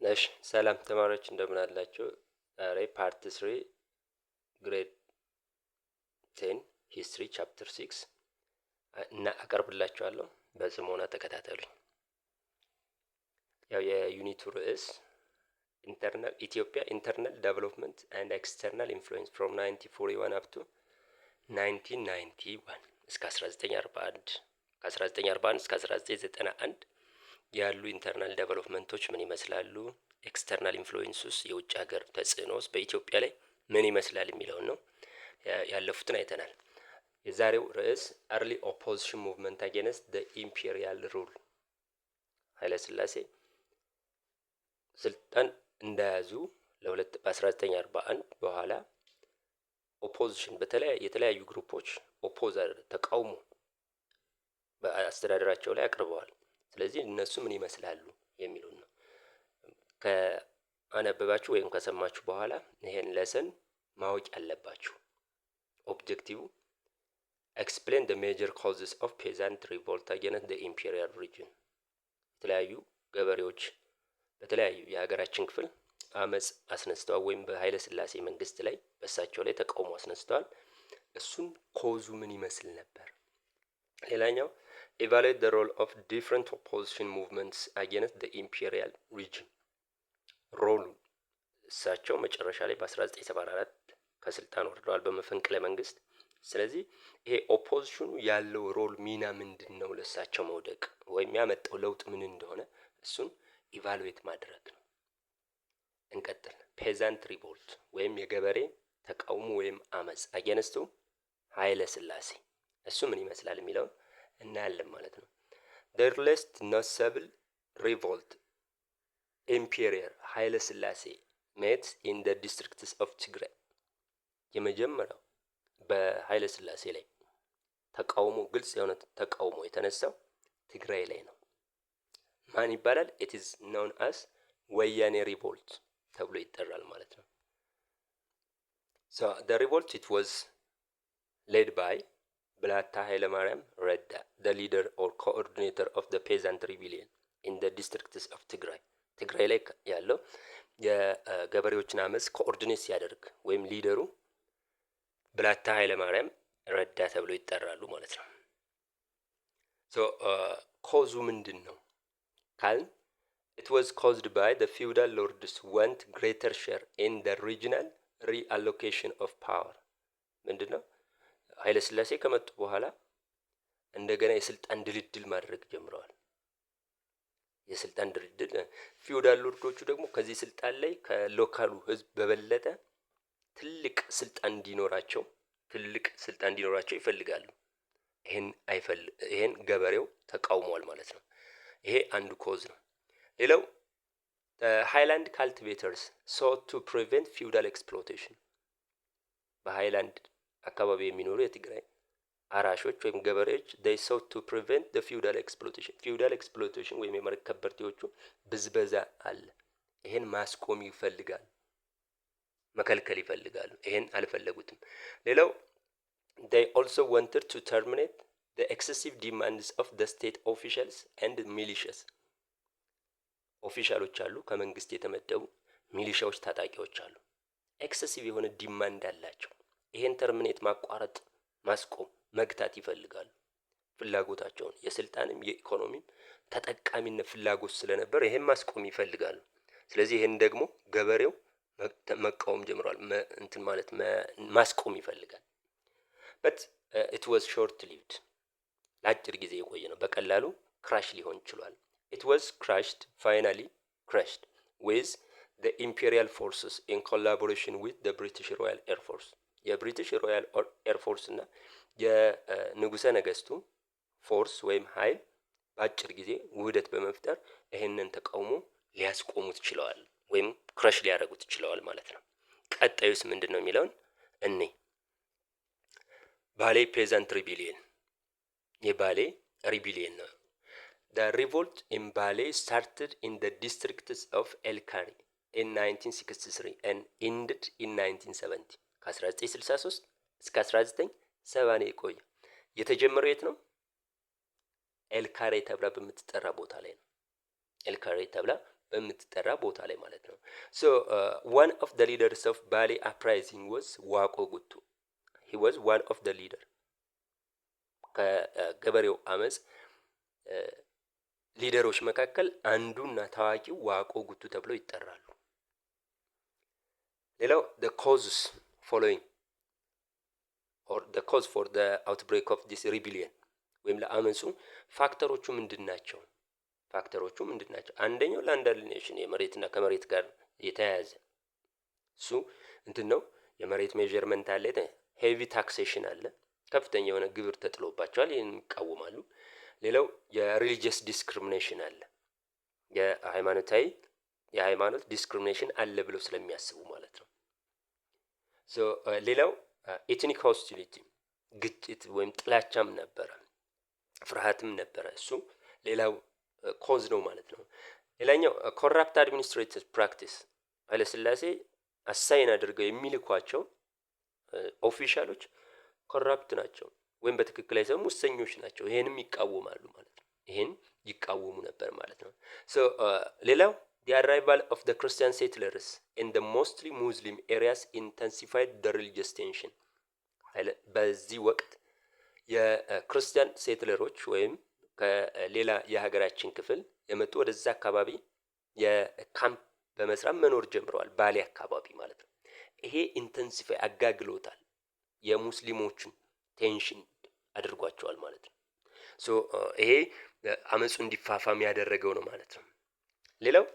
እሺ ሰላም ተማሪዎች እንደምን አላችሁ? ዛሬ ፓርት 3 ግሬድ 10 ሂስትሪ ቻፕተር 6 እና አቀርብላችኋለሁ። በጽሞና ተከታተሉኝ። ያው የዩኒቱ ርዕስ ኢትዮጵያ ኢንተርናል ዴቨሎፕመንት ኤንድ ኤክስተርናል ኢንፍሉዌንስ ፍሮም 1941 አፕ ቱ 1991 እስከ 1941 ከ1941 እስከ 1991 ያሉ ኢንተርናል ዴቨሎፕመንቶች ምን ይመስላሉ፣ ኤክስተርናል ኢንፍሉዌንስስ የውጭ ሀገር ተጽዕኖስ በኢትዮጵያ ላይ ምን ይመስላል የሚለውን ነው። ያለፉትን አይተናል። የዛሬው ርዕስ አርሊ ኦፖዚሽን ሙቭመንት አጌንስት ዘ ኢምፔሪያል ሩል፣ ኃይለ ሥላሴ ስልጣን እንደያዙ በ1941 በኋላ ኦፖዚሽን የተለያዩ ግሩፖች ኦፖዘር ተቃውሞ በአስተዳደራቸው ላይ አቅርበዋል። ስለዚህ እነሱ ምን ይመስላሉ የሚሉን ነው። ከአነበባችሁ ወይም ከሰማችሁ በኋላ ይሄን ለሰን ማወቅ ያለባችሁ ኦብጀክቲቭ ኤክስፕሌን the major causes of peasant revolt against the imperial region። የተለያዩ ገበሬዎች በተለያዩ የሀገራችን ክፍል አመጽ አስነስተዋል ወይም በኃይለ ሥላሴ መንግስት ላይ በእሳቸው ላይ ተቃውሞ አስነስተዋል። እሱን ኮዙ ምን ይመስል ነበር። ሌላኛው evaluate the role of different opposition movements against the imperial region። ሮሉ እሳቸው መጨረሻ ላይ በ1974 ከስልጣን ወርደዋል በመፈንቅለ መንግስት። ስለዚህ ይሄ ኦፖዚሽኑ ያለው ሮል ሚና ምንድነው ለእሳቸው መውደቅ ወይም ያመጣው ለውጥ ምን እንደሆነ እሱን ኢቫሉዌት ማድረግ ነው። እንቀጥል። ፔዛንት ሪቮልት ወይም የገበሬ ተቃውሞ ወይም አመጽ አጌንስቱ ኃይለ ሥላሴ እሱ ምን ይመስላል የሚለውን እናያለን ማለት ነው። the earliest notable revolt ኢምፔሪየር ኃይለ ሥላሴ met in the districts of ትግራይ። የመጀመሪያው በኃይለ ሥላሴ ላይ ተቃውሞ ግልጽ የሆነ ተቃውሞ የተነሳው ትግራይ ላይ ነው። ማን ይባላል? it is known as ወያኔ ሪቮልት ተብሎ ይጠራል ማለት ነው። so the revolt it was led by ብላታ ኃይለ ማርያም ረዳ the leader or coordinator of the peasant rebellion in the districts of ትግራይ። ትግራይ ላይ ያለው የገበሬዎችን አመጽ ኮኦርዲኔት ሲያደርግ ወይም ሊደሩ ብላታ ኃይለ ማርያም ረዳ ተብሎ ይጠራሉ ማለት ነው። ሶ ኮዙ ምንድነው ካልን it was caused by the feudal lords want greater share in the regional reallocation of power። ምንድነው? ኃይለ ሥላሴ ከመጡ በኋላ እንደገና የስልጣን ድልድል ማድረግ ጀምረዋል። የስልጣን ድልድል ፊውዳል ሎርዶቹ ደግሞ ከዚህ ስልጣን ላይ ከሎካሉ ህዝብ በበለጠ ትልቅ ስልጣን እንዲኖራቸው ይፈልጋሉ። ይሄን ገበሬው ተቃውሟል ማለት ነው። ይሄ አንዱ ኮዝ ነው። ሌላው ሃይላንድ ካልቲቬተርስ sought to prevent feudal exploitation። በሃይላንድ አካባቢ የሚኖሩ የትግራይ አራሾች ወይም ገበሬዎች they sought to prevent the feudal exploitation ወይም የመሬት ከበርቴዎቹ ብዝበዛ አለ። ይሄን ማስቆም ይፈልጋሉ፣ መከልከል ይፈልጋሉ። ይሄን አልፈለጉትም። ሌላው they also wanted to terminate the excessive demands of the state officials and militias። ኦፊሻሎች አሉ፣ ከመንግስት የተመደቡ ሚሊሻዎች፣ ታጣቂዎች አሉ። ኤክሰሲቭ የሆነ ዲማንድ አላቸው። ይሄን ተርሚኔት ማቋረጥ፣ ማስቆም፣ መግታት ይፈልጋሉ። ፍላጎታቸውን የስልጣንም የኢኮኖሚም ተጠቃሚነት ፍላጎት ስለነበር ይሄን ማስቆም ይፈልጋሉ። ስለዚህ ይሄን ደግሞ ገበሬው መቃወም ጀምሯል። ማስቆም ይፈልጋል። but it was short lived ለአጭር ጊዜ የቆየ ነው። በቀላሉ ክራሽ ሊሆን ይችላል። it was finally crushed with the imperial forces in collaboration with the British Royal Air Force። የብሪቲሽ ሮያል ኤር ፎርስ እና የንጉሰ ነገስቱ ፎርስ ወይም ኃይል በአጭር ጊዜ ውህደት በመፍጠር ይሄንን ተቃውሞ ሊያስቆሙት ችለዋል ወይም ክራሽ ሊያደርጉት ችለዋል ማለት ነው። ቀጣዩስ ምንድነው የሚለውን እኔ ባሌ ፔዛንት ሪቢሊየን የባሌ ሪቢሊየን ነው። the revolt in Bale started in the districts of Elkari in 1963 and ended in 1970። ከ1963 እስከ 1970 የቆየ የተጀመረው የት ነው? ኤልካሬ ተብላ በምትጠራ ቦታ ላይ ነው። ኤልካሬ ተብላ በምትጠራ ቦታ ላይ ማለት ነው። ሶ one of the leaders of ባሌ uprising was ዋቆ ጉቱ. he was one of the leader ከገበሬው አመጽ ሊደሮች መካከል አንዱና ታዋቂው ዋቆ ጉቱ ተብለው ይጠራሉ። ሌላው the causes following or the cause for the outbreak of this rebellion ወይም ለአመጹ ፋክተሮቹ ምንድናቸው? አንደኛው ላንድ አሊኔሽን የመሬትና ከመሬት ጋር የተያያዘ እሱ ነው። የመሬት ሜዠርመንት አለ፣ ሄቪ ታክሴሽን አለ፣ ከፍተኛ የሆነ ግብር ተጥሎባቸዋል፣ ይህን ይቃወማሉ። ሌላው የሪሊጂየስ ዲስክሪሚኔሽን አለ፣ የሃይማኖት ዲስክሪሚኔሽን አለ ብለው ስለሚያስቡ ማለት ነው። ሌላው ኤትኒክ ሆስቲሊቲ ግጭት ወይም ጥላቻም ነበረ፣ ፍርሃትም ነበረ። እሱ ሌላው ኮዝ ነው ማለት ነው። ሌላኛው ኮራፕት አድሚኒስትሬቲቭ ፕራክቲስ ኃይለሥላሴ አሳይን አድርገው የሚልኳቸው ኦፊሻሎች ኮራፕት ናቸው ወይም በትክክል አይሰሩም፣ ሙሰኞች ናቸው። ይሄንም ይቃወማሉ ማለት ነው። ይሄን ይቃወሙ ነበር ማለት ነው። ሌላው the arrival of the Christian settlers in the mostly Muslim areas intensified the religious tension. በዚህ ወቅት የክርስቲያን ሴትለሮች ወይም ከሌላ የሀገራችን ክፍል የመጡ ወደዛ አካባቢ የካምፕ በመስራት መኖር ጀምረዋል፣ ባሌ አካባቢ ማለት ነው። ይሄ ኢንተንሲፋይ አጋግሎታል፣ የሙስሊሞችን ቴንሽን አድርጓቸዋል ማለት ነው። ይሄ አመጹ እንዲፋፋም ያደረገው ነው ማለት ነው። ሌላው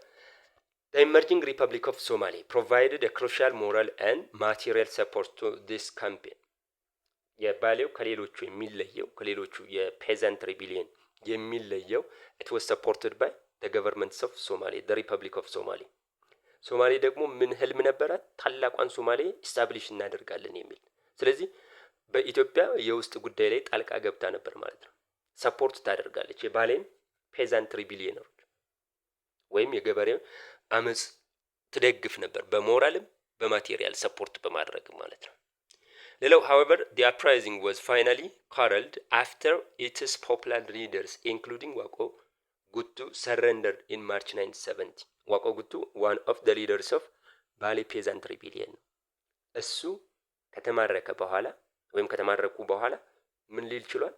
the emerging republic of Somalia provided a crucial moral and material support to this campaign. የባሌው ከሌሎቹ የፔዘንት ሪቢሊየን የሚለየው it was supported by the governments of Somalia, the Republic of Somalia. ሶማሌ ደግሞ ምን ህልም ነበራት? ታላቋን ሶማሌ ኢስታብሊሽ እናደርጋለን የሚል። ስለዚህ በኢትዮጵያ የውስጥ ጉዳይ ላይ ጣልቃ ገብታ ነበር ማለት ነው። ሰፖርት ታደርጋለች የባሌን ፔዛንት ሪቢሊየነሮች ወይም የገበሬው አመጽ ትደግፍ ነበር፣ በሞራልም በማቴሪያል ሰፖርት በማድረግ ማለት ነው። ሌላው however the uprising was finally quelled after its popular leaders including ዋቆ ጉቱ surrendered in March 1970. ዋቆ ጉቱ one of the leaders of ባሌ ፔዛንት ሪቢሊየን ነው። እሱ ከተማረኩ በኋላ ምን ሊል ችሏል?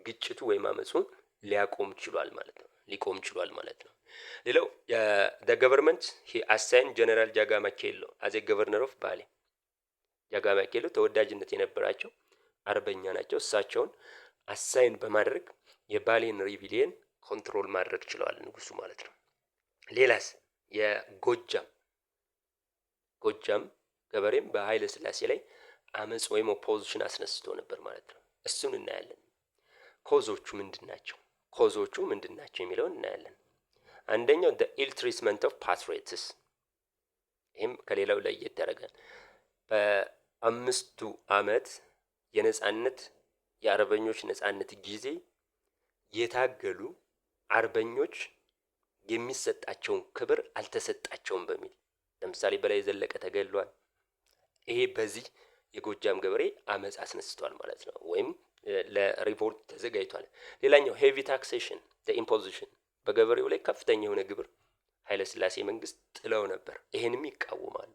ግጭቱ ወይም አመጹን ሊቆም ችሏል ማለት ነው። ሌላው the government he assigned General Jaga Makelo as a governor of ባሌ። ጃጋ ማኬሎ ተወዳጅነት የነበራቸው አርበኛ ናቸው። እሳቸውን አሳይን በማድረግ የባሌን ሪቢሊየን ኮንትሮል ማድረግ ችለዋል ንጉሱ ማለት ነው። ሌላስ የጎጃም ገበሬም በኃይለ ሥላሴ ላይ አመጽ ወይም ኦፖዚሽን አስነስቶ ነበር ማለት ነው። እሱን እናያለን። ኮዞቹ ምንድናቸው የሚለውን እናያለን። አንደኛው the ill treatment of patriots። ይህም ከሌላው ለየት ያደርጋል። በአምስቱ አመት የአርበኞች ነጻነት ጊዜ የታገሉ አርበኞች የሚሰጣቸውን ክብር አልተሰጣቸውም በሚል ለምሳሌ በላይ ዘለቀ ተገሏል። ይሄ በዚህ የጎጃም ገበሬ አመጽ አስነስቷል ማለት ነው፣ ወይም ለሪቮልት ተዘጋጅቷል። ሌላኛው ሄቪ ታክሴሽን ኢምፖዚሽን፣ በገበሬው ላይ ከፍተኛ የሆነ ግብር ኃይለ ሥላሴ መንግስት ጥለው ነበር። ይሄንም ይቃወማሉ።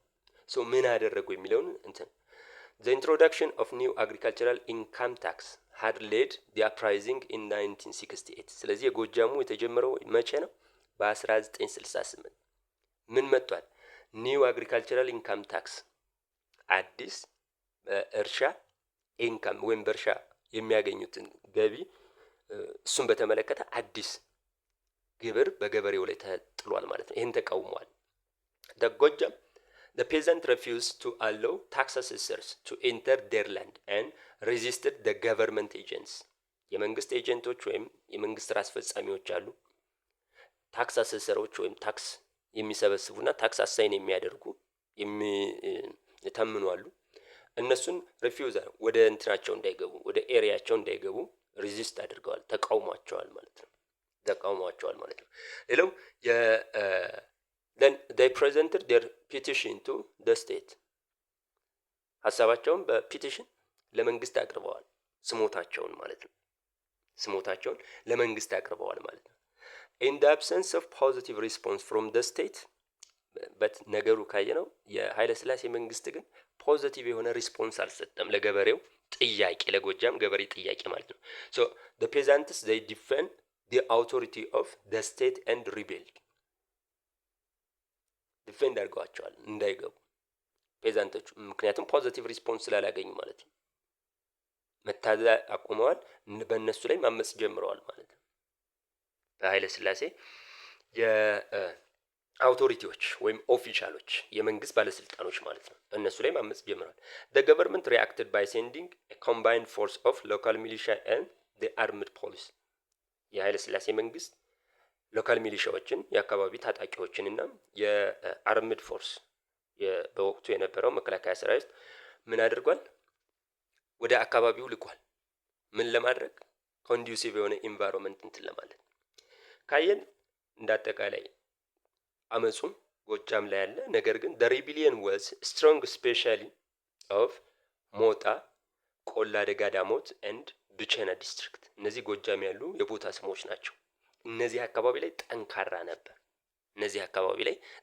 ምን አደረጉ የሚለውን the introduction of new agricultural income tax had led the uprising in 1968. ስለዚህ የጎጃሙ የተጀመረው መቼ ነው? በ1968 ምን መጥቷል? ኒው አግሪካልቸራል ኢንካም ታክስ፣ አዲስ እርሻ ኢንካም ወይም በእርሻ የሚያገኙትን ገቢ እሱን በተመለከተ አዲስ ግብር በገበሬው ላይ ተጥሏል ማለት ነው። ይሄን ተቃውሟል። ጎጃም the peasant refused to allow tax assessors to enter their land and resisted the government agents. የመንግስት ኤጀንቶች ወይም የመንግስት ራስ አስፈጻሚዎች አሉ፣ ታክስ አሰሰሮች ወይም ታክስ የሚሰበስቡና ታክስ አሳይን የሚያደርጉ የተምኑ አሉ። እነሱን ሪፊውዝ ወደ እንትናቸው እንዳይገቡ ወደ ኤሪያቸው እንዳይገቡ ሪዚስት አድርገዋል፣ ተቃውሟቸዋል ማለት ነው። ሌላው then they presented their petition to the state. ሐሳባቸውን በፒቲሽን ለመንግስት አቅርበዋል፣ ስሞታቸውን ለመንግስት አቅርበዋል ማለት ነው። in the absence of positive response from the state በት ነገሩ ካየነው የኃይለ ሥላሴ መንግስት ግን ፖዚቲቭ የሆነ ሪስፖንስ አልሰጠም ለገበሬው ጥያቄ ለጎጃም ገበሬ ጥያቄ ማለት ነው። so the peasants they defend the authority of the state and rebelled ዲፌንድ አድርገዋቸዋል እንዳይገቡ ፔዛንቶቹ ምክንያቱም ፖዚቲቭ ሪስፖንስ ስላላገኙ ማለት ነው። መታዘዝ አቁመዋል በእነሱ ላይ ማመጽ ጀምረዋል ማለት ነው። በኃይለ ሥላሴ የአውቶሪቲዎች ወይም ኦፊሻሎች የመንግስት ባለስልጣኖች ማለት ነው በእነሱ ላይ ማመጽ ጀምረዋል። the government reacted by sending a combined force of local militia and the armed police የኃይለ ሥላሴ መንግስት ሎካል ሚሊሻዎችን የአካባቢ ታጣቂዎችን እና የአርምድ ፎርስ በወቅቱ የነበረው መከላከያ ሰራዊት ምን አድርጓል? ወደ አካባቢው ልኳል። ምን ለማድረግ? ኮንዱሲቭ የሆነ ኢንቫይሮንመንት እንትን ለማለት ካየን እንዳጠቃላይ አመጹም ጎጃም ላይ ያለ ነገር ግን the rebellion was strong especially of ሞጣ ቆላ ደጋ ዳሞት and ብቸና ዲስትሪክት እነዚህ ጎጃም ያሉ የቦታ ስሞች ናቸው። እነዚህ አካባቢ ላይ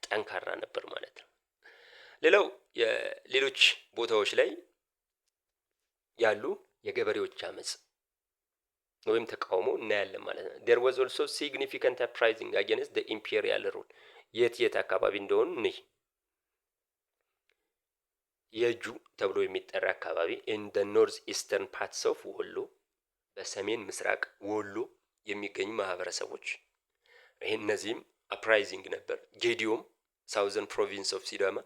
ጠንካራ ነበር ማለት ነው። ሌላው የሌሎች ቦታዎች ላይ ያሉ የገበሬዎች አመጽ ወይም ተቃውሞ እናያለን ማለት ነው። there was also significant uprising against the imperial rule የት አካባቢ እንደሆነ ነው የጁ ተብሎ የሚጠራ አካባቢ in the north eastern parts of ወሎ በሰሜን ምስራቅ ወሎ የሚገኙ ማህበረሰቦች እነዚህም አፕራይዚንግ ነበር። ጌዲዮም ሳውዘርን ፕሮቪንስ ኦፍ ሲዳማ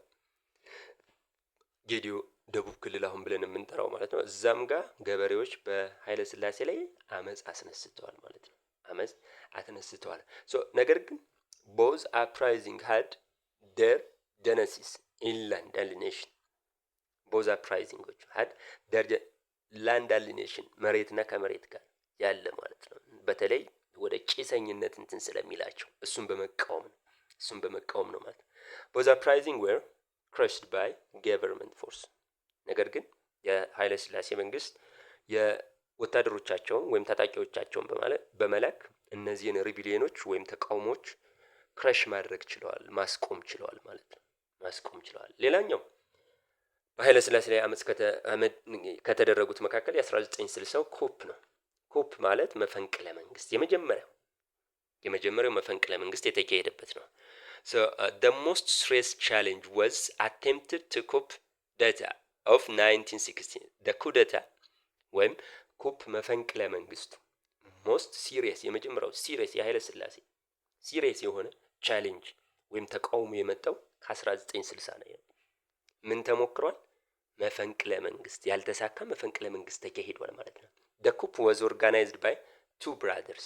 ጌዲዮ ደቡብ ክልል አሁን ብለን የምንጠራው ማለት ነው። እዛም ጋር ገበሬዎች በኃይለ ሥላሴ ላይ አመጽ አስነስተዋል ማለት ነው። so ነገር ግን both uprising had their genesis in land alienation both uprising had their land alienation መሬትና ከመሬት ጋር ያለ ማለት ነው። በተለይ ወደ ጭሰኝነት እንትን ስለሚላቸው እሱን በመቃወም ነው ማለት ነው። both uprising were crushed by government force ነገር ግን የኃይለ ሥላሴ መንግስት የወታደሮቻቸውን ወይም ታጣቂዎቻቸውን በመላክ እነዚህን ሪቢሊዮኖች ወይም ተቃውሞች ክራሽ ማድረግ ችለዋል፣ ማስቆም ችለዋል ማለት ነው። ሌላኛው በኃይለ ሥላሴ ላይ አመጽ ከተደረጉት መካከል የ1960 ኩፕ ነው። ኩፕ ማለት መፈንቅለ መንግስት የመጀመሪያው መፈንቅለ መንግስት የተካሄደበት ነው። so the most serious challenge was attempted to coup d'etat of 1916 the coup d'etat ወይም ኩፕ መፈንቅለ መንግስቱ most serious የመጀመሪያው serious የኃይለ ሥላሴ serious የሆነ ቻሌንጅ ወይም ተቃውሞ የመጣው ከ1960 ነው። ምን ተሞክሯል? መፈንቅለ መንግስት ያልተሳካ መፈንቅለ መንግስት ተካሂዷል ማለት ነው። the coup was organized by two brothers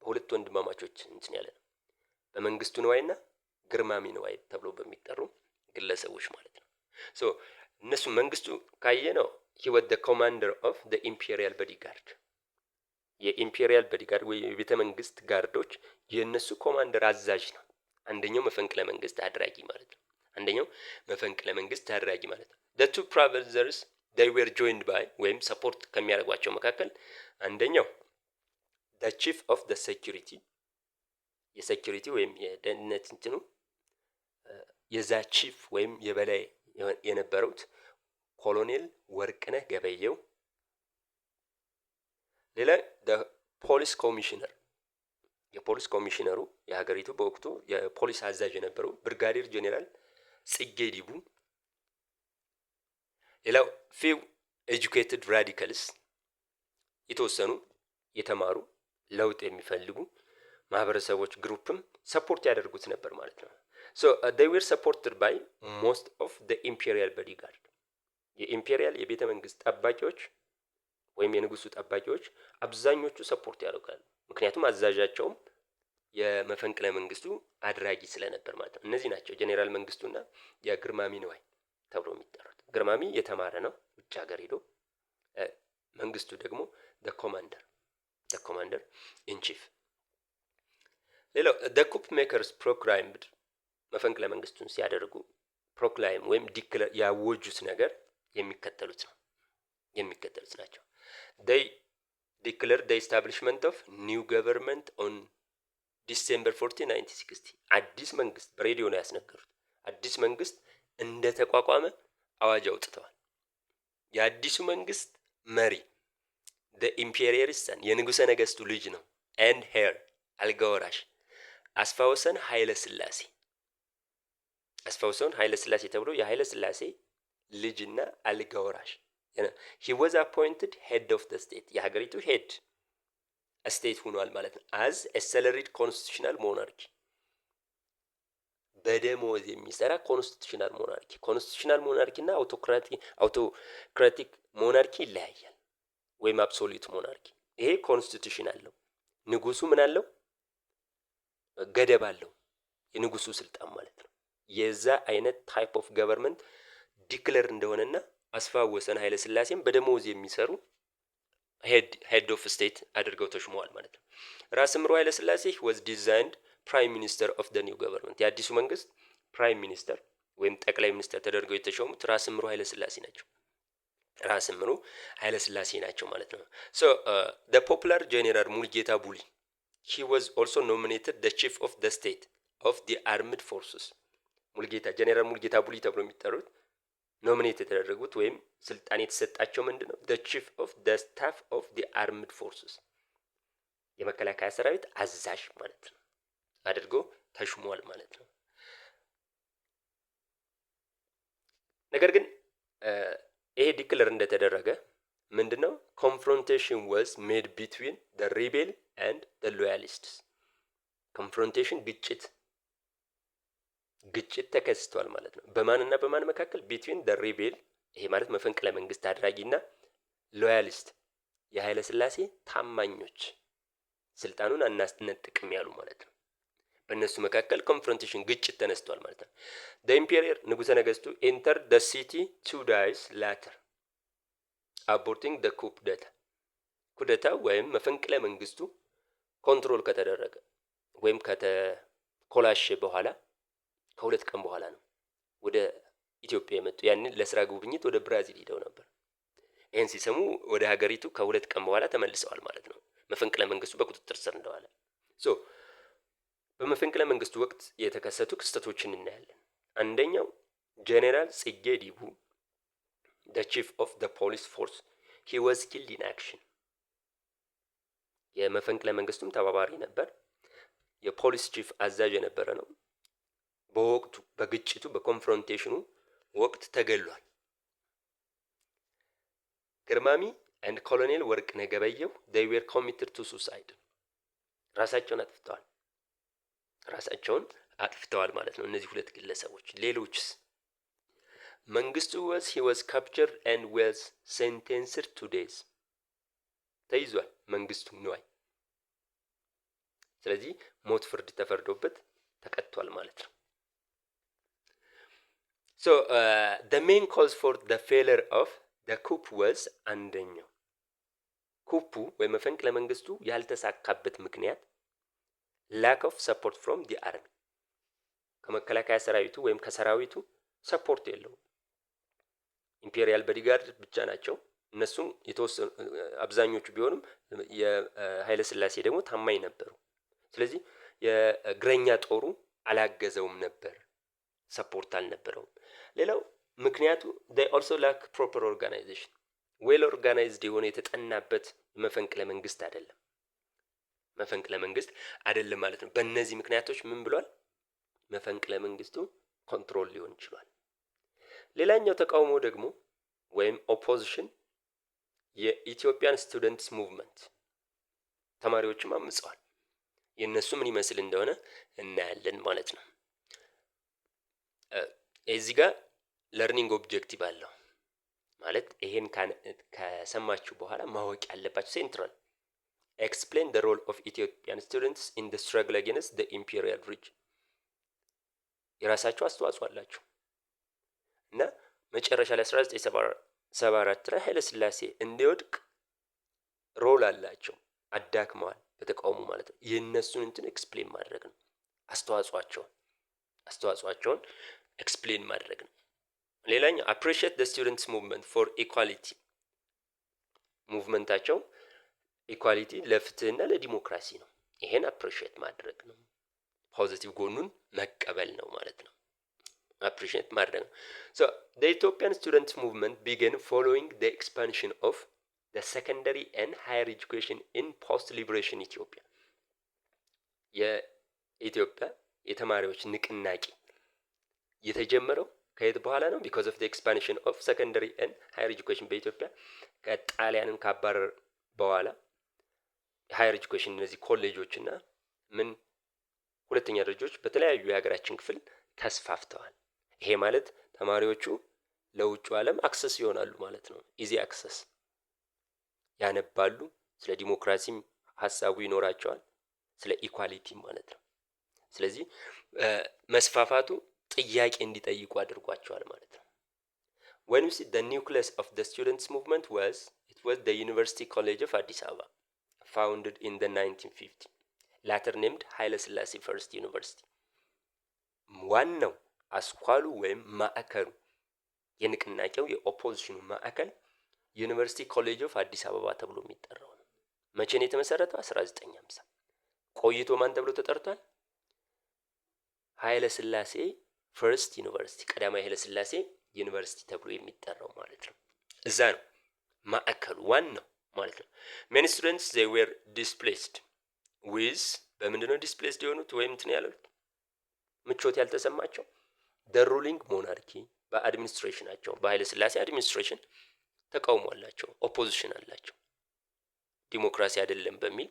ሁለት ወንድማማቾች እንትን ያለ በመንግስቱ ንዋይና ግርማሚ ንዋይ ተብሎ በሚጠሩ ግለሰቦች ማለት ነው። so እነሱ መንግስቱ ካየነው he was the commander of the imperial bodyguard የኢምፔሪያል ቦዲጋርድ ወይ የቤተ መንግስት ጋርዶች የነሱ ኮማንደር አዛዥ ነው። አንደኛው መፈንቅለ መንግስት አድራጊ ማለት ነው። the two brothers they were joined by ወይም ሰፖርት ከሚያደርጓቸው መካከል አንደኛው the chief of the security የሴኩሪቲ ወይም የደህንነት እንትኑ የዛ ቺፍ ወይም የበላይ የነበሩት ኮሎኔል ወርቅነህ ገበየው። ሌላ the police commissioner የፖሊስ ኮሚሽነሩ የሀገሪቱ በወቅቱ የፖሊስ አዛዥ የነበረው ብርጋዴር ጄኔራል ጽጌ ዲቡ። ሌላው few educated radicals የተወሰኑ የተማሩ ለውጥ የሚፈልጉ ማህበረሰቦች ግሩፕም ሰፖርት ያደርጉት ነበር ማለት ነው። so they were supported by most of the imperial bodyguard የኢምፔሪያል የቤተ መንግስት ጠባቂዎች ወይም የንጉሱ ጠባቂዎች አብዛኞቹ ሰፖርት ያደርጋሉ። ምክንያቱም አዛዣቸውም የመፈንቅለ መንግስቱ አድራጊ ስለነበር ማለት ነው። እነዚህ ናቸው ጄኔራል መንግስቱና የግርማሚ ንዋይ ተብሎ የሚጠሩት። ግርማሚ የተማረ ነው ውጭ ሀገር ሄዶ፣ መንግስቱ ደግሞ the commander in chief። ሌላው the coup makers proclaimed መፈንቅለ መንግስቱን ሲያደርጉ ፕሮክላይም ወይም ዲክለር ያወጁት ነገር የሚከተሉት ናቸው። they declared the establishment of new government on ዲሴምበር 14 1960 አዲስ መንግስት በሬዲዮ ነው ያስነገሩት። አዲስ መንግስት እንደ ተቋቋመ አዋጅ አውጥተዋል። የአዲሱ መንግስት መሪ ኢምፔሪየር ሰን የንጉሠ ነገስቱ ልጅ ነው ኤንድ ሄር አልጋ ወራሽ አስፋወሰን ኃይለ ሥላሴ አስፋወሰን ኃይለ ሥላሴ ተብሎ የኃይለ ሥላሴ ልጅና አልጋ ወራሽ he was appointed head of the state የሀገሪቱ ሄድ ስቴት ሆኗል ማለት ነው as a salaried constitutional monarchy በደሞዝ የሚሰራ ኮንስቲቱሽናል ሞናርኪ እና አውቶክራቲክ ሞናርኪ ይለያያል። ወይም አብሶሉት ሞናርኪ ይሄ ኮንስቲቱሽናል ነው። ንጉሱ ምን አለው? ገደብ አለው። የንጉሱ ስልጣን ማለት ነው። የዛ አይነት ታይፕ ኦፍ ገቨርንመንት ዲክለር እንደሆነና አስፋወሰን ኃይለ ሥላሴም በደሞዝ የሚሰሩ ሄድ ኦፍ ስቴት አድርገው ተሽመዋል ማለት ነው። ራስ ምሩ ኃይለ ሥላሴ was designed ፕራይም ሚኒስተር ኦፍ ደ ኒው ገቨርንመንት የአዲሱ መንግስት ፕራይም ሚኒስተር ወይም ጠቅላይ ሚኒስተር ተደርገው የተሾሙት ራስ ምሩ ኃይለ ሥላሴ ናቸው። ራስ ምሩ ኃይለ ሥላሴ ናቸው ማለት ነው። ሶ the popular general ሙልጌታ ቡሊ he was also nominated the chief of the state of the armed forces ሙልጌታ ጀነራል ሙልጌታ ቡሊ ተብሎ የሚጠሩት ኖሚኔት የተደረጉት ወይም ስልጣን የተሰጣቸው ምንድነው? the chief of the staff of the armed forces የመከላከያ ሰራዊት አዛዥ ማለት ነው አድርጎ ተሽሟል ማለት ነው። ነገር ግን ይሄ ዲክለር እንደተደረገ ምንድነው ኮንፍሮንቴሽን was made between the rebel and the loyalists ኮንፍሮንቴሽን ግጭት ተከስቷል ማለት ነው። በማንና በማን መካከል? between the rebel ይሄ ማለት መፈንቅለ መንግስት አድራጊና ሎያሊስት የኃይለ ሥላሴ ታማኞች ስልጣኑን አናስነጥቅም ያሉ ማለት ነው። በእነሱ መካከል ኮንፍሮንቴሽን ግጭት ተነስቷል ማለት ነው። the emperor ንጉሠ ነገስቱ entered the city 2 days later aborting the coup d'etat ኩደታ ወይም መፈንቅለ መንግስቱ ኮንትሮል ከተደረገ ወይም ከተኮላሸ በኋላ ከሁለት ቀን በኋላ ነው ወደ ኢትዮጵያ የመጡ። ያንን ለስራ ጉብኝት ወደ ብራዚል ሄደው ነበር። ይህን ሲሰሙ ወደ ሀገሪቱ ከሁለት ቀን በኋላ ተመልሰዋል ማለት ነው። መፈንቅለ መንግስቱ በቁጥጥር ስር እንደዋለ ሶ በመፈንቅለ መንግስቱ ወቅት የተከሰቱ ክስተቶችን እናያለን። አንደኛው ጀነራል ጽጌ ዲቡ the chief of the police force he was killed in action የመፈንቅለ መንግስቱም ተባባሪ ነበር። የፖሊስ ቺፍ አዛዥ የነበረ ነው። በወቅቱ በግጭቱ በኮንፍሮንቴሽኑ ወቅት ተገሏል። ግርማሚ and ኮሎኔል ወርቅነህ ገበየሁ they were committed to suicide ራሳቸውን አጥፍተዋል ማለት ነው። እነዚህ ሁለት ግለሰቦች። ሌሎችስ? መንግስቱ he was captured and was sentenced to death ተይዟል መንግስቱ ንዋይ። ስለዚህ ሞት ፍርድ ተፈርዶበት ተቀጥቷል ማለት ነው። so the main cause for the failure of the coup was አንደኛው ኩፑ ወይም መፈንቅለ መንግስቱ ያልተሳካበት ምክንያት lack of support from the army ከመከላከያ ሰራዊቱ ወይም ከሰራዊቱ ሰፖርት የለውም። ኢምፔሪያል ቦዲጋርድ ብቻ ናቸው። እነሱም የተወሰኑ አብዛኞቹ ቢሆንም የኃይለ ሥላሴ ደግሞ ታማኝ ነበሩ። ስለዚህ የእግረኛ ጦሩ አላገዘውም ነበር፣ ሰፖርት አልነበረውም። ሌላው ምክንያቱ they also lack proper organization well organized የሆነ የተጠናበት መፈንቅለ መንግስት አይደለም ማለት ነው። በእነዚህ ምክንያቶች ምን ብሏል? መፈንቅለ መንግስቱ ኮንትሮል ሊሆን ይችላል። ሌላኛው ተቃውሞ ደግሞ ወይም ኦፖዚሽን የኢትዮጵያን ስቱደንትስ ሙቭመንት ተማሪዎችም አምፀዋል። የነሱ ምን ይመስል እንደሆነ እናያለን ማለት ነው። እዚህ ጋር ለርኒንግ ኦብጀክቲቭ አለው ማለት ይሄን ከሰማችሁ በኋላ ማወቅ ያለባችሁ ሴንትራል explain the role of Ethiopian students in the struggle against the imperial regime የራሳቸው አስተዋጽኦ አላቸው እና መጨረሻ ላይ 1974 ላይ ኃይለ ሥላሴ እንዲወድቅ ሮል አላቸው። አዳክመዋል በተቃውሞ ማለት ነው። የነሱን እንትን ኤክስፕሌን ማድረግ ነው። አስተዋጽኦአቸውን ኤክስፕሌን ማድረግ ነው። ሌላኛው appreciate the students movement for equality ሙቭመንታቸው ኢኳሊቲ ለፍትህና ለዲሞክራሲ ነው። ይሄን አፕሪሺየት ማድረግ ነው። ፖዚቲቭ ጎኑን መቀበል ነው ማለት ነው። አፕሪሺየት ማድረግ ነው። So the Ethiopian students movement began following the expansion of the secondary and higher education in post-liberation Ethiopia. የኢትዮጵያ የተማሪዎች ንቅናቄ የተጀመረው ከየት በኋላ ነው? because of the expansion of secondary and higher education በኢትዮጵያ ከጣሊያንን ካባረር በኋላ ሃየር ኤጁኬሽን እነዚህ ኮሌጆች እና ምን ሁለተኛ ደረጃዎች በተለያዩ የሀገራችን ክፍል ተስፋፍተዋል። ይሄ ማለት ተማሪዎቹ ለውጭ ዓለም አክሰስ ይሆናሉ ማለት ነው። ኢዚ አክሰስ ያነባሉ፣ ስለ ዲሞክራሲም ሀሳቡ ይኖራቸዋል፣ ስለ ኢኳሊቲ ማለት ነው። ስለዚህ መስፋፋቱ ጥያቄ እንዲጠይቁ አድርጓቸዋል ማለት ነው። when we see the nucleus of the students movement was the University College of Addis Ababa founded in the 1950 later named ኃይለ ሥላሴ First University። ዋናው አስኳሉ ወይም ማዕከሉ የንቅናቄው የኦፖዚሽኑ ማዕከል ዩኒቨርሲቲ ኮሌጅ ኦፍ አዲስ አበባ ተብሎ የሚጠራው ነው። መቼ ነው የተመሰረተው? 1950። ቆይቶ ማን ተብሎ ተጠርቷል? ኃይለ ሥላሴ ፈርስት ዩኒቨርሲቲ፣ ቀዳማዊ ኃይለ ሥላሴ ዩኒቨርሲቲ ተብሎ የሚጠራው ማለት ነው። እዛ ነው ማዕከሉ ዋናው ማለት ነው። many students they were displaced with በምንድነው displaced የሆኑት ወይም እንትን ያሉት ምቾት ያልተሰማቸው the ruling monarchy በአድሚኒስትሬሽናቸው በኃይለ ሥላሴ አድሚኒስትሬሽን ተቃውሞ አላቸው፣ ኦፖዚሽን አላቸው ዲሞክራሲ አይደለም በሚል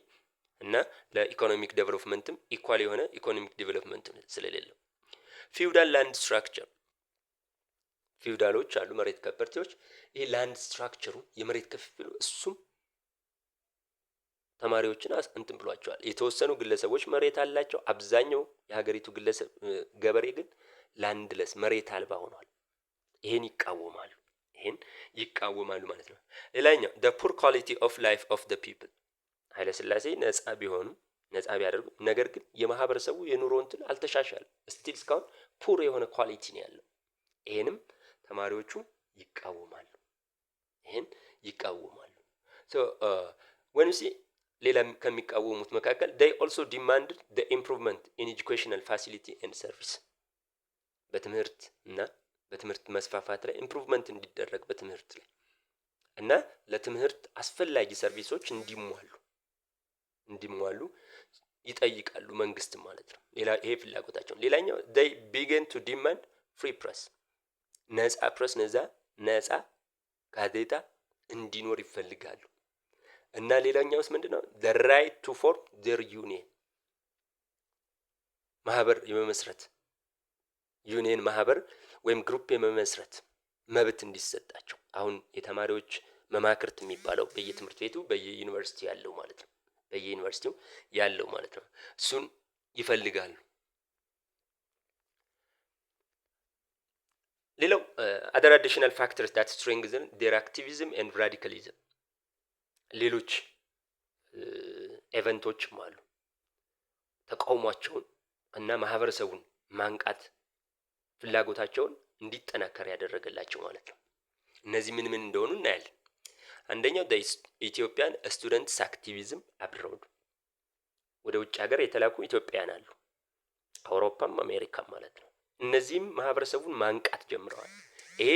እና ለኢኮኖሚክ ዴቨሎፕመንትም ኢኳል የሆነ ኢኮኖሚክ ዴቨሎፕመንት ስለሌለው ፊውዳል ላንድ ስትራክቸር ፊውዳሎች አሉ መሬት ከበርቴዎች። ይሄ ላንድ ስትራክቸሩ የመሬት ክፍፍሉ እሱም ተማሪዎችን እንትን ብሏቸዋል። የተወሰኑ ግለሰቦች መሬት አላቸው። አብዛኛው የሀገሪቱ ግለሰብ ገበሬ ግን ላንድለስ መሬት አልባ ሆኗል። ይሄን ይቃወማሉ ማለት ነው። ሌላኛው the poor quality of life of the people ኃይለ ሥላሴ ነጻ ቢያደርጉ ነገር ግን የማህበረሰቡ የኑሮ እንትን አልተሻሻለም። ስቲል እስካሁን ፑር የሆነ ኳሊቲ ነው ያለው። ይሄንም ተማሪዎቹ ይቃወማሉ። so when you see ሌላ ከሚቃወሙት መካከል they also demanded the improvement in educational facility and service በትምህርት እና በትምህርት መስፋፋት ላይ ኢምፕሩቭመንት እንዲደረግ በትምህርት ላይ እና ለትምህርት አስፈላጊ ሰርቪሶች እንዲሟሉ ይጠይቃሉ መንግስት ማለት ነው። ይሄ ፍላጎታቸው። ሌላኛው they began to demand free press ነጻ ፕሬስ ነጻ ጋዜጣ እንዲኖር ይፈልጋሉ። እና ሌላኛውስ ምንድነው? the right to form their union ማህበር የመመስረት ዩኒየን ማህበር ወይም ግሩፕ የመመስረት መብት እንዲሰጣቸው። አሁን የተማሪዎች መማክርት የሚባለው በየትምህርት ቤቱ በየዩኒቨርሲቲው ያለው ማለት ነው። እሱን ይፈልጋሉ። ሌላው other additional factors that strengthen their activism and radicalism ሌሎች ኤቨንቶችም አሉ ተቃውሟቸውን እና ማህበረሰቡን ማንቃት ፍላጎታቸውን እንዲጠናከር ያደረገላቸው ማለት ነው። እነዚህ ምን እንደሆኑ እናያለን። አንደኛው ኢትዮጵያን ስቱደንትስ አክቲቪዝም አብሮድ ወደ ውጭ ሀገር የተላኩ ኢትዮጵያውያን አሉ፣ አውሮፓም አሜሪካም ማለት ነው። እነዚህም ማህበረሰቡን ማንቃት ጀምረዋል። ይሄ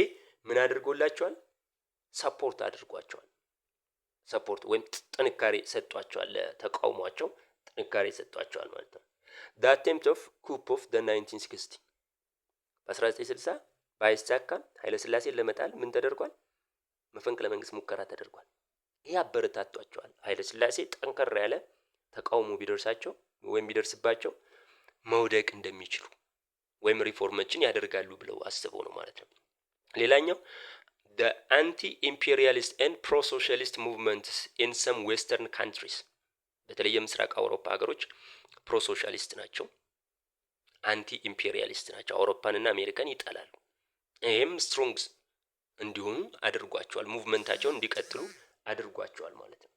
ምን አድርጎላቸዋል? ሰፖርት አድርጓቸዋል። ሰፖርት ወይም ጥንካሬ ሰጥቷቸዋል። ለተቃውሟቸው ጥንካሬ ሰጥቷቸዋል ማለት ነው። the attempt of coup of the 1960 በ1960 ባይሳካም ኃይለ ሥላሴን ለመጣል ምን ተደርጓል? መፈንቅለ መንግስት ሙከራ ተደርጓል። ይሄ አበረታቷቸዋል። ኃይለ ሥላሴ ጠንከር ያለ ተቃውሞ ቢደርስባቸው መውደቅ እንደሚችሉ ወይም ሪፎርሞችን ያደርጋሉ ብለው አስበው ነው ማለት ነው። ሌላኛው the anti-imperialist and pro-socialist movements in some western countries በተለየ ምስራቅ አውሮፓ ሀገሮች ፕሮ-ሶሻሊስት ናቸው፣ አንቲ ኢምፔሪያሊስት ናቸው። አውሮፓንና አሜሪካን ይጠላሉ። ይሄም ስትሮንግስ እንዲሆኑ አድርጓቸዋል። ሙቭመንታቸውን እንዲቀጥሉ አድርጓቸዋል ማለት ነው።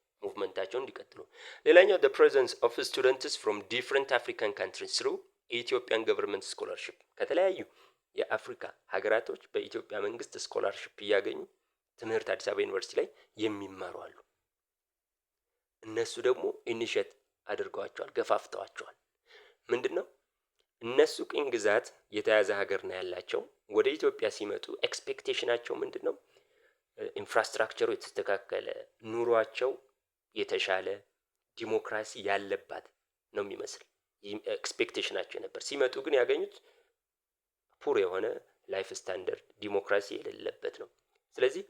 ሌላኛው the presence of students from different African countries through Ethiopian government scholarship ከተለያዩ የአፍሪካ ሀገራቶች በኢትዮጵያ መንግስት ስኮላርሺፕ እያገኙ ትምህርት አዲስ አበባ ዩኒቨርሲቲ ላይ የሚማሩ አሉ። እነሱ ደግሞ ኢኒሼት አድርገዋቸዋል፣ ገፋፍተዋቸዋል። ምንድነው እነሱ ቅኝ ግዛት የተያዘ ሀገር ነው ያላቸው። ወደ ኢትዮጵያ ሲመጡ ኤክስፔክቴሽናቸው ምንድነው? ኢንፍራስትራክቸሩ የተስተካከለ፣ ኑሯቸው የተሻለ፣ ዲሞክራሲ ያለባት ነው የሚመስል ኤክስፔክቴሽናቸው ነበር። ሲመጡ ግን ያገኙት ፑር የሆነ ላይፍ ስታንዳርድ፣ ዲሞክራሲ የሌለበት ነው። ስለዚህ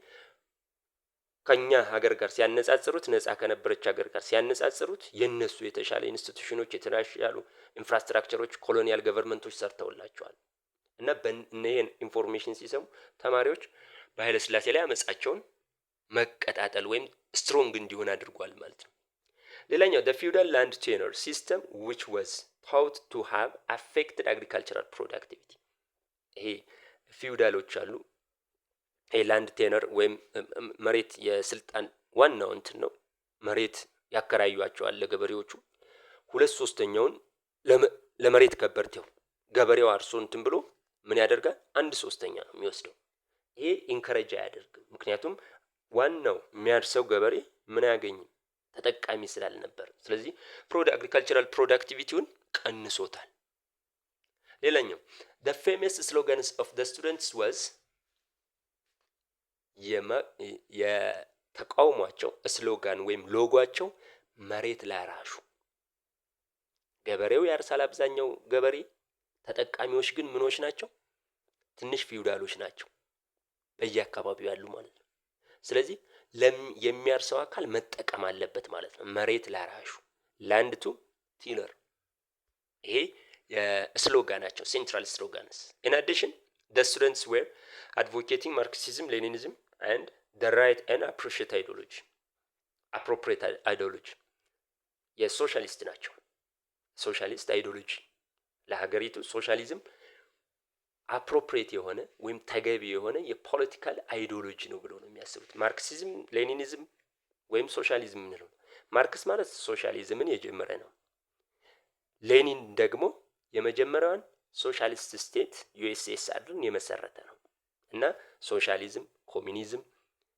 ከኛ ሀገር ጋር ሲያነጻጽሩት፣ ነፃ ከነበረች ሀገር ጋር ሲያነጻጽሩት የነሱ የተሻለ ኢንስቲትዩሽኖች፣ የተሻሉ ኢንፍራስትራክቸሮች ኮሎኒያል ገቨርንመንቶች ሰርተውላቸዋል። እና ይሄን ኢንፎርሜሽን ሲሰሙ ተማሪዎች በኃይለ ሥላሴ ላይ አመጻቸውን መቀጣጠል ወይም ስትሮንግ እንዲሆን አድርጓል ማለት ነው። ሌላኛው the feudal land tenure system which was thought to have affected agricultural productivity። ይሄ ፊውዳሎች አሉ። ይሄ ላንድ ቴነር ወይም መሬት የስልጣን ዋናው እንትን ነው። መሬት ያከራዩዋቸዋል ለገበሬዎቹ። 2/3ኛውን ለመሬት ከበርቴው ገበሬው አርሶ እንትን ብሎ ምን ያደርጋል? 1/3ኛ ነው የሚወስደው። ይሄ ኢንከሬጅ አያደርግም። ምክንያቱም ዋናው የሚያርሰው ገበሬ ምን አያገኝም? ተጠቃሚ ስላልነበር። ስለዚህ አግሪካልቸራል ፕሮዳክቲቪቲውን ቀንሶታል። ሌላኛው the famous slogans of the students was የተቃውሟቸው ስሎጋን ወይም ሎጓቸው መሬት ላራሹ። ገበሬው ያርሳል፣ አብዛኛው ገበሬ። ተጠቃሚዎች ግን ምኖች ናቸው? ትንሽ ፊውዳሎች ናቸው፣ በየአካባቢው ያሉ ማለት ነው። ስለዚህ የሚያርሰው አካል መጠቀም አለበት ማለት ነው። መሬት ላራሹ፣ ላንድ ቱ ቲለር። ይሄ የስሎጋናቸው ሴንትራል ስሎጋንስ። ኢን አዲሽን the students were advocating Marxism, Leninism and the right and appropriate ideology የሶሻሊስት ናቸው። ሶሻሊስት አይዲዮሎጂ ለሀገሪቱ ሶሻሊዝም አፕሮፕሪየት የሆነ ወይም ተገቢ የሆነ የፖለቲካል አይዲዮሎጂ ነው ብለው ነው የሚያስቡት። ማርክሲዝም፣ ሌኒኒዝም ወይም ሶሻሊዝም ምንለው ነው። ማርክስ ማለት ሶሻሊዝምን የጀመረ ነው። ሌኒን ደግሞ የመጀመሪያውን ሶሻሊስት ስቴት ዩኤስኤስአርን የመሰረተ ነው። እና ሶሻሊዝም፣ ኮሚኒዝም፣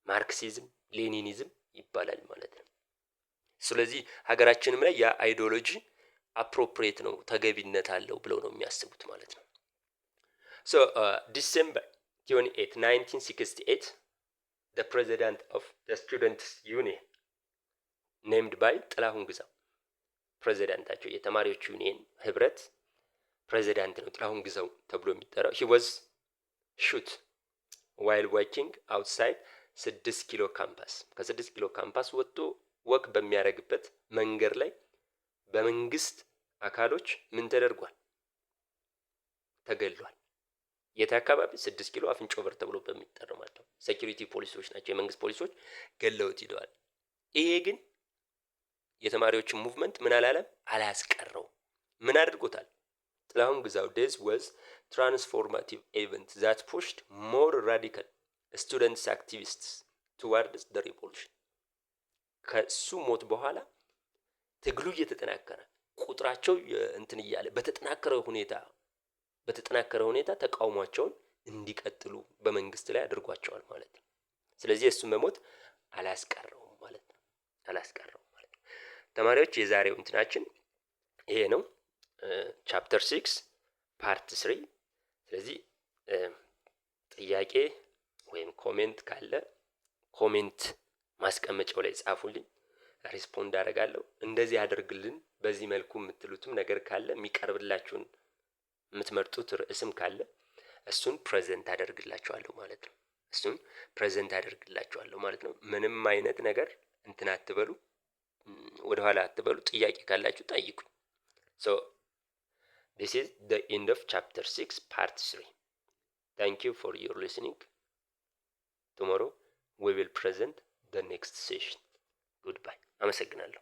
ማርክሲዝም፣ ሌኒኒዝም ይባላል ማለት ነው። ስለዚህ ሀገራችንም ላይ ያ አይዲዮሎጂ አፕሮፕሪየት ነው፣ ተገቢነት አለው ብለው ነው የሚያስቡት ማለት ነው። So December 28, 1968, the president of the Students' Union, named by ጥላሁን ግዛው ፕሬዚዳንታቸው የተማሪዎች ዩኒየን ህብረት ፕሬዚዳንት ነው ጥላሁን ግዛው ተብሎ የሚጠራው። he was shot while walking outside 6 ኪሎ ካምፓስ። ከ6 ኪሎ ካምፓስ ወጥቶ ወክ በሚያደርግበት መንገድ ላይ በመንግስት አካሎች ምን ተደርጓል? ተገሏል። የት አካባቢ? 6 ኪሎ አፍንጮ በር ተብሎ በሚጠራው ማለት ነው። ሴኩሪቲ ፖሊሶች ናቸው፣ የመንግስት ፖሊሶች ገለውት ሂደዋል። ይሄ ግን የተማሪዎችን ሙቭመንት ምን አላለም? አላስቀረው። ምን አድርጎታል? ጥላሁን ግዛው death was transformative event that pushed more radical students activists towards the revolution። ከሱ ሞት በኋላ ትግሉ እየተጠናከረ ቁጥራቸው እንትን እያለ በተጠናከረ ሁኔታ ተቃውሟቸውን እንዲቀጥሉ በመንግስት ላይ አድርጓቸዋል ማለት ነው። ስለዚህ እሱ መሞት አላስቀረውም ማለት ነው። ተማሪዎች የዛሬው እንትናችን ይሄ ነው። ቻፕተር 6 ፓርት 3። ስለዚህ ጥያቄ ወይም ኮሜንት ካለ ኮሜንት ማስቀመጫው ላይ ጻፉልኝ፣ ሪስፖንድ አደርጋለሁ። እንደዚህ አድርግልን በዚህ መልኩ የምትሉትም ነገር ካለ የሚቀርብላችሁን የምትመርጡት ርዕስም ካለ እሱን ፕሬዘንት አደርግላችኋለሁ ማለት ነው። ምንም አይነት ነገር እንትን አትበሉ፣ ወደኋላ አትበሉ። ጥያቄ ካላችሁ ጠይቁኝ። So this is the end of chapter 6 part 3. Thank you for your listening. Tomorrow we will present the next session. Goodbye. አመሰግናለሁ።